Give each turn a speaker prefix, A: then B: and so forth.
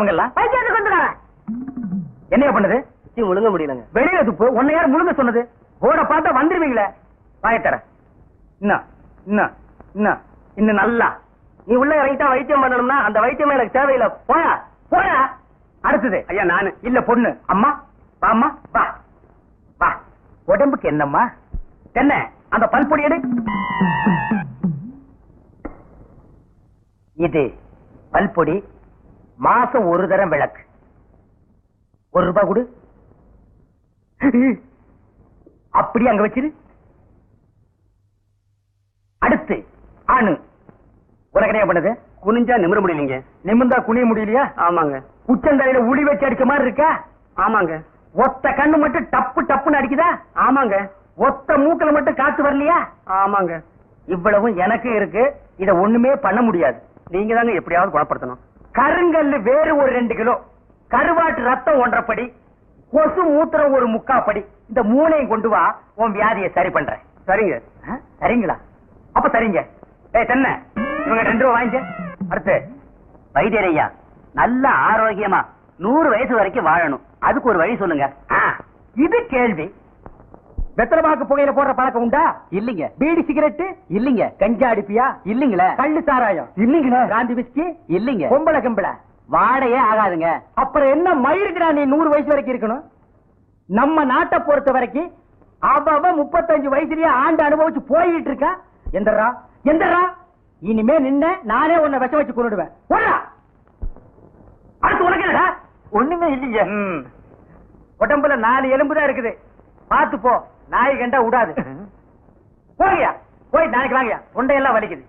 A: அவங்க எல்லாம் பைத்தியத்துக்கு வந்துடுறாங்க. என்னைய பண்ணுது? முழுங்க முடியலங்க. வெளியில துப்பு. உன்னை யார் முழுங்க சொன்னது? போட பார்த்தா வந்துருவீங்களே. வாயத்தர இன்னும் இன்னும் இன்னும் இன்னும் நல்லா நீ உள்ள இறங்கிட்டா வைத்தியம் பண்ணணும்னா அந்த வைத்தியம் எனக்கு தேவையில்லை. போயா போயா. அடுத்தது ஐயா நானு இல்ல பொண்ணு. அம்மா வாம்மா வா வா. உடம்புக்கு என்னம்மா? என்ன அந்த பல்பொடி எடு. இது பல்பொடி. மாசம் ஒரு தரம் விளக்கு. ₹1 கொடு. அப்படி அங்க வச்சிரு. அடுத்து ஆணு. உனக்கு என்ன பண்ணுது? குனிஞ்சா நிமிர முடியலீங்க. நிமிர்ந்தா குனிய முடியலையா? ஆமாங்க. உச்சந்தலையில உளி வச்சு அடிச்ச மாதிரி இருக்கா? ஆமாங்க. ஒத்த கண்ணு மட்டும் டப்பு டப்புன்னு அடிக்குதா? ஆமாங்க. ஒத்த மூக்கல மட்டும் காத்து வரலையா? ஆமாங்க. இவ்வளவும் எனக்கு இருக்கு. இத ஒண்ணுமே பண்ண முடியாது. நீங்க தாங்க எப்படியாவது குணப்படுத்தணும். கருங்கல்லு வேறு ஒரு 2 கிலோ, கருவாட்டு ரத்தம் 1.5 படி, கொசு மூத்திரம் ஒரு 3/4 படி. இந்த 3ஐயும் கொண்டு வா, உன் வியாதியை சரி பண்றேன். சரிங்க. சரிங்களா? அப்ப சரிங்க. தென்ன இவங்க 2 ரூபா வாங்கிக்க. அடுத்து வைத்தியர் ஐயா, நல்ல ஆரோக்கியமா 100 வயசு வரைக்கும் வாழணும். அதுக்கு ஒரு வழி சொல்லுங்க. இது கேள்வி. வெத்தலமாக்கு புகையில போடுற பழக்கம் உண்டா? இல்லீங்க. பீடி சிகரெட்? இல்லீங்க. கஞ்சா அடிப்பியா? இல்லீங்களே. கள்ளு சாராயம்? இல்லீங்களே. காந்தி விஸ்கி? இல்லீங்க. பொம்பளை கம்பளை? வாடையே ஆகாதுங்க. அப்புறம் என்ன மயிருக்குடா நீ 100 வயசு வரைக்கும் இருக்கணும்? நம்ம நாட்டை பொறுத்த வரைக்கும் அவ 35 வயசுலயே ஆண்டு அனுபவிச்சு போயிட்டு இருக்கா. எந்தரா எந்தரா இனிமே நின்ன நானே உன்னை விஷம் வச்சு கொண்டுடுவேன். அடுத்து உனக்கு என்னடா? ஒண்ணுமே இல்லைங்க. உடம்புல 4 எலும்பு தான் இருக்குது. பாத்து போ. நாய் கண்டா விடாது. போங்கயா போய் நாளைக்கு வாங்கயா. தொண்டையெல்லாம் வலிக்குது.